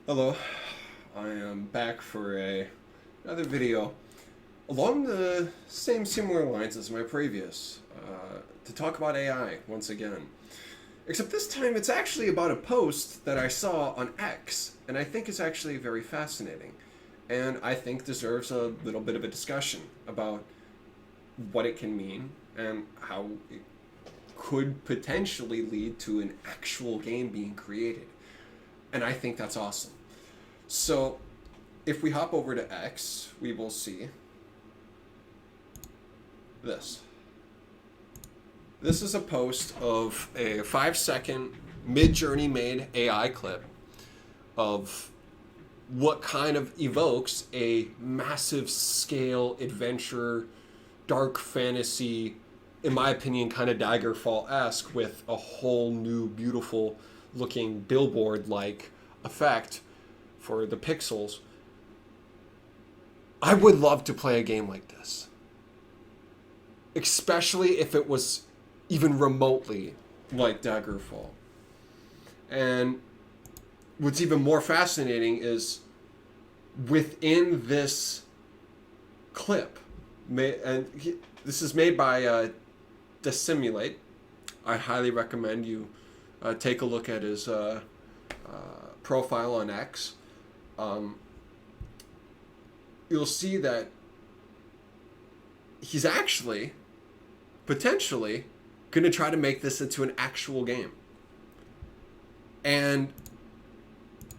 Hello, I am back for another video along the same similar lines as my previous, to talk about AI once again. Except this time it's actually about a post that I saw on X, and I think is actually very fascinating, and I think deserves a little bit of a discussion about what it can mean and how it could potentially lead to an actual game being created. And I think that's awesome. So, if we hop over to X, we will see this. This is a post of a 5-second mid-journey made AI clip of what kind of evokes a massive scale adventure, dark fantasy, in my opinion, kind of Daggerfall-esque with a whole new beautiful looking billboard like effect for the pixels. I would love to play a game like this, especially if it was even remotely like Daggerfall. And what's even more fascinating is within this clip, and this is made by Desimulate. I highly recommend you take a look at his profile on X. You'll see that he's actually potentially going to try to make this into an actual game. And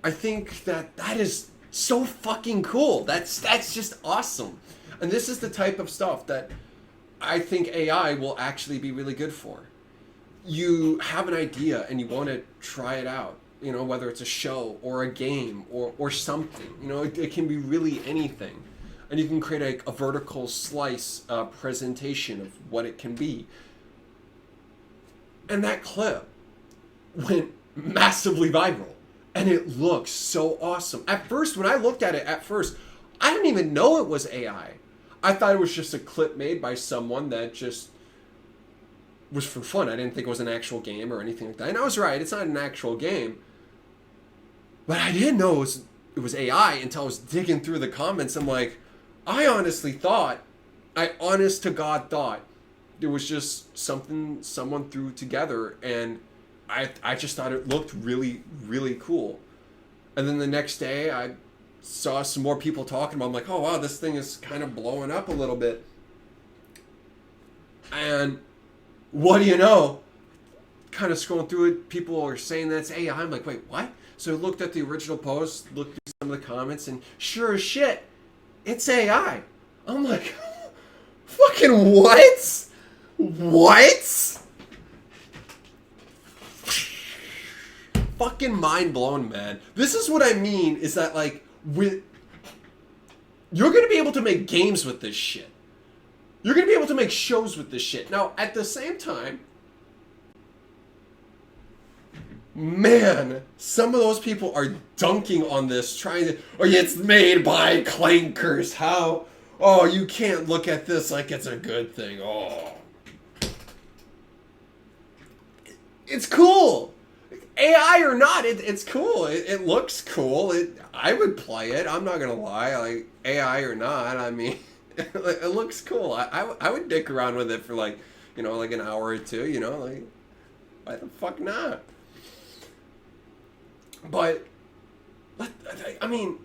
I think that is so fucking cool. That's just awesome. And this is the type of stuff that I think AI will actually be really good for. You have an idea and you want to try it out, whether it's a show or a game or something. It can be really anything. And you can create a vertical slice presentation of what it can be. And that clip went massively viral. And it looks so awesome. At first, when I looked at it I didn't even know it was AI. I thought it was just a clip made by someone that just was for fun. I didn't think it was an actual game or anything like that. And I was right, it's not an actual game. But I didn't know it was AI until I was digging through the comments. I'm like, I honest to God thought it was just something someone threw together, and I just thought it looked really, really cool. And then the next day I saw some more people talking about it. I'm like, oh wow, this thing is kind of blowing up a little bit. And what do you know? Kind of scrolling through it, people are saying that's AI. I'm like, wait, what? So I looked at the original post, looked through some of the comments, and sure as shit, it's AI. I'm like, fucking what? What? Fucking mind blown, man. This is what I mean, is that you're gonna be able to make games with this shit. You're gonna be able to make shows with this shit. Now, at the same time, man, some of those people are dunking on this, trying to, oh yeah, it's made by clankers. How? Oh, you can't look at this like it's a good thing. Oh. It's cool. AI or not, it's cool. It looks cool. I would play it. I'm not gonna lie. Like, AI or not, I mean, it looks cool. I would dick around with it for like an hour or two. Like, why the fuck not? But I mean,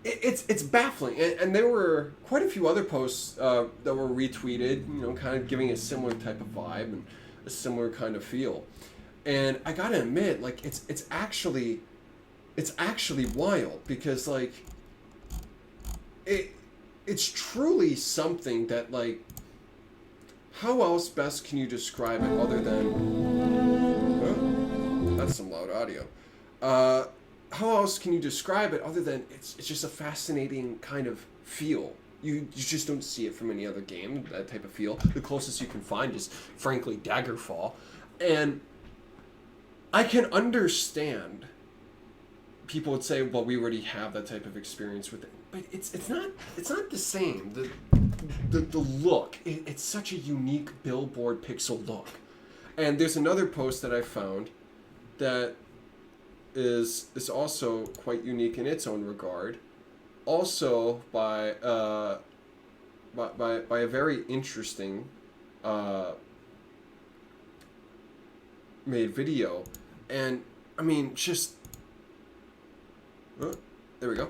it's baffling, and there were quite a few other posts that were retweeted, kind of giving a similar type of vibe and a similar kind of feel. And I gotta admit, like, it's actually wild, because like it's truly something that, like, how else best can you describe it other than, that's some loud audio. How else can you describe it other than it's just a fascinating kind of feel. You just don't see it from any other game, that type of feel. The closest you can find is, frankly, Daggerfall. And I can understand people would say, well, we already have that type of experience with it. But it's not the same. The look, it's such a unique billboard pixel look. And there's another post that I found that is also quite unique in its own regard. Also by a very interesting made video, and I mean, just there we go.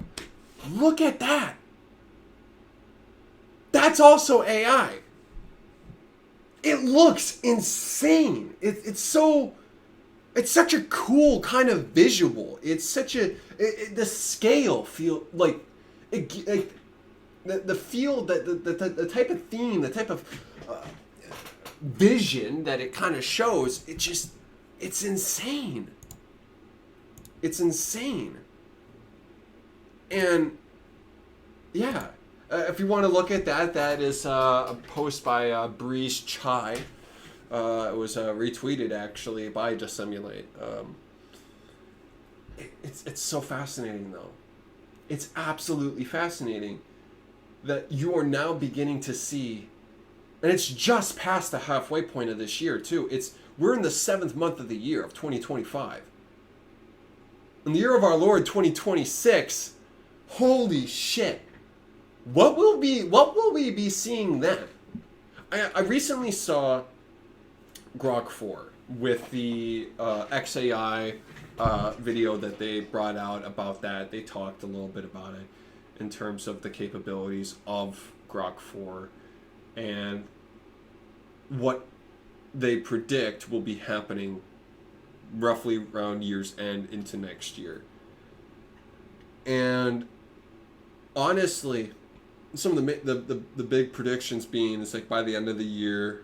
Look at that. That's also AI. It looks insane. It's such a cool kind of visual. It's such the scale feel like the feel that the type of theme, the type of vision that it kind of shows. It's insane. It's insane. And yeah. If you want to look at that, that is a post by Breeze Chai. It was retweeted actually by Desimulate. It's so fascinating though. It's absolutely fascinating that you are now beginning to see, and it's just past the halfway point of this year too. We're in the 7th month of the year of 2025. In the year of our Lord 2026, holy shit. What will we be seeing then? I recently saw Grok 4 with the XAI video that they brought out about that. They talked a little bit about it in terms of the capabilities of Grok 4 and what they predict will be happening roughly around year's end into next year. And honestly, some of the big predictions being is like by the end of the year,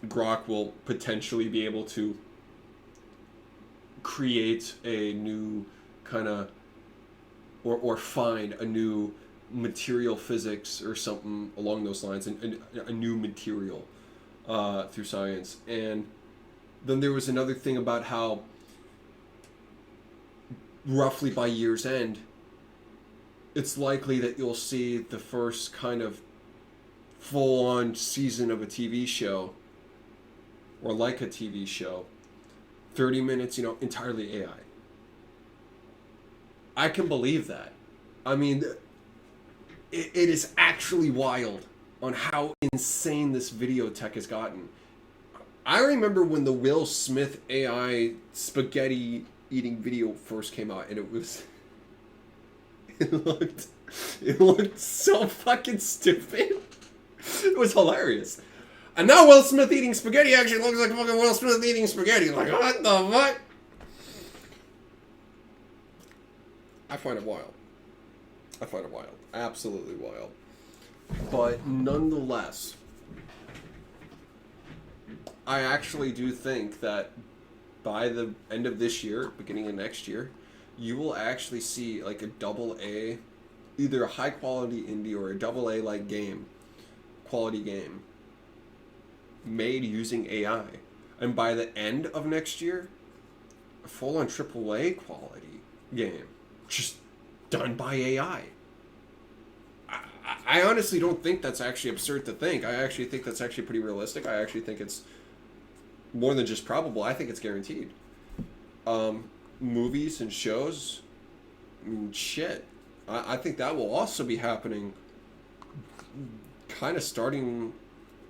Grok will potentially be able to create a new kind of or find a new material physics or something along those lines, and a new material through science. And then there was another thing about how roughly by year's end, it's likely that you'll see the first kind of full-on season of a TV show, or like a TV show, 30 minutes, entirely AI. I can believe that. I mean, it is actually wild on how insane this video tech has gotten. I remember when the Will Smith AI spaghetti eating video first came out, and it was... It looked so fucking stupid. It was hilarious. And now Will Smith eating spaghetti actually looks like fucking Will Smith eating spaghetti. Like, what the fuck? I find it wild. Absolutely wild. But nonetheless, I actually do think that by the end of this year, beginning of next year, you will actually see like a AA, either a high quality indie or a AA like quality game made using AI. And by the end of next year, a full on AAA quality game just done by AI. I honestly don't think that's actually absurd to think. I actually think that's actually pretty realistic. I actually think it's more than just probable. I think it's guaranteed. Movies and shows, shit. I think that will also be happening kind of starting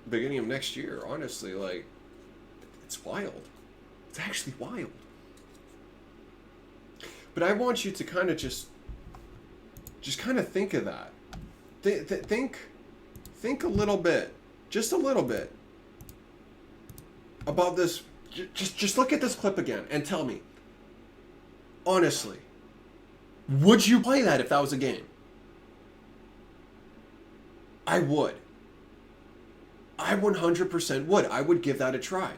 beginning of next year, honestly. Like, it's wild. It's actually wild. But I want you to kind of just kind of think of that. Think a little bit, just a little bit, about this. Just look at this clip again and tell me, honestly, would you play that if that was a game? I would. I 100% would. I would give that a try.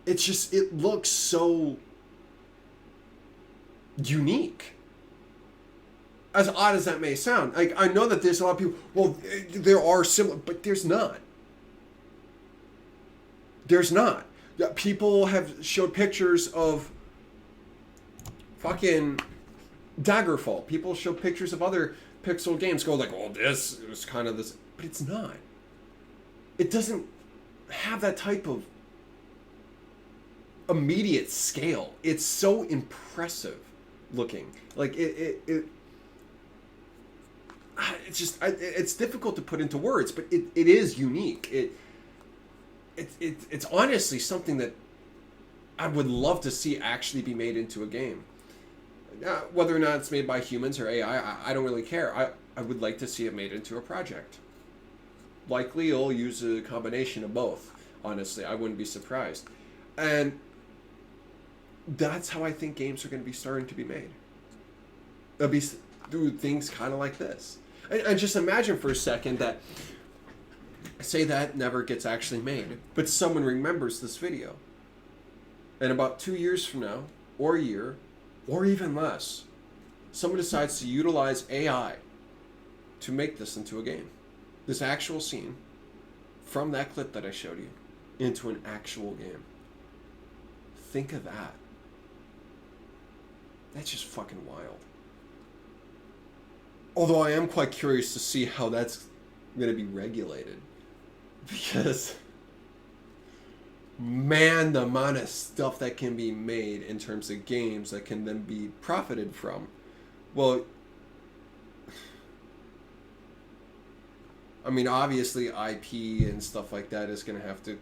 It's just, it looks so unique. As odd as that may sound. Like, I know that there's a lot of people, well, there are similar, but there's not. There's not. People have showed pictures of fucking Daggerfall. People show pictures of other pixel games, go like, well, this is kind of this, but it's not. It doesn't have that type of immediate scale. It's so impressive looking. Like it's just it's difficult to put into words, but it is unique. It's honestly something that I would love to see actually be made into a game. Whether or not it's made by humans or AI, I don't really care. I would like to see it made into a project. Likely it'll use a combination of both. Honestly, I wouldn't be surprised. And that's how I think games are going to be starting to be made. They'll be through things kind of like this. And just imagine for a second that, say that never gets actually made, but someone remembers this video. And about 2 years from now, or a year, or even less, someone decides to utilize AI to make this into a game. This actual scene from that clip that I showed you into an actual game. Think of that. That's just fucking wild. Although I am quite curious to see how that's going to be regulated. Because, man, the amount of stuff that can be made in terms of games that can then be profited from. Well, I mean, obviously IP and stuff like that is going to have to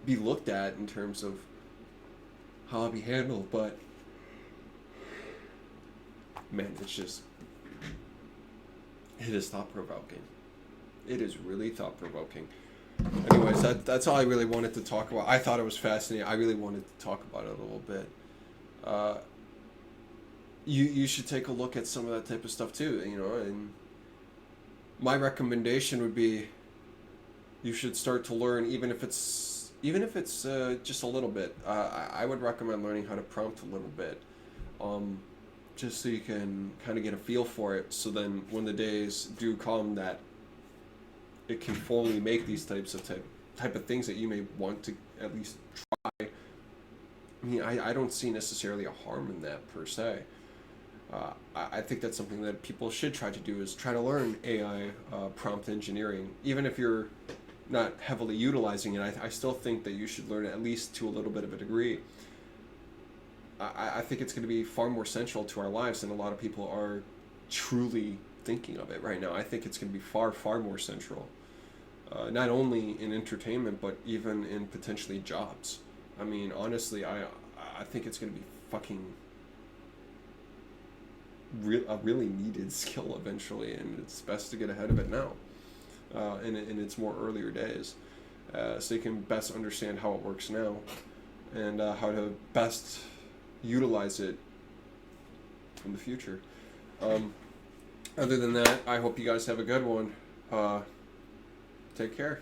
be looked at in terms of how it'll be handled, but man, it's just, it is thought-provoking. It is really thought-provoking. Anyways, that's all I really wanted to talk about. I thought it was fascinating. I really wanted to talk about it a little bit. You should take a look at some of that type of stuff too, you know, and my recommendation would be you should start to learn, even if it's just a little bit. I would recommend learning how to prompt a little bit, just so you can kind of get a feel for it. So then, when the days do come that it can fully make these type of things that you may want to at least try. I mean, I don't see necessarily a harm in that per se. I think that's something that people should try to do, is try to learn AI prompt engineering. Even if you're not heavily utilizing it, I still think that you should learn it at least to a little bit of a degree. I think it's going to be far more central to our lives than a lot of people are truly thinking of it right now. I think it's going to be far, far more central. Not only in entertainment, but even in potentially jobs. I mean, honestly, I think it's going to be fucking a really needed skill eventually, and it's best to get ahead of it now, in its more earlier days, so you can best understand how it works now, and how to best utilize it in the future. Other than that, I hope you guys have a good one. Take care.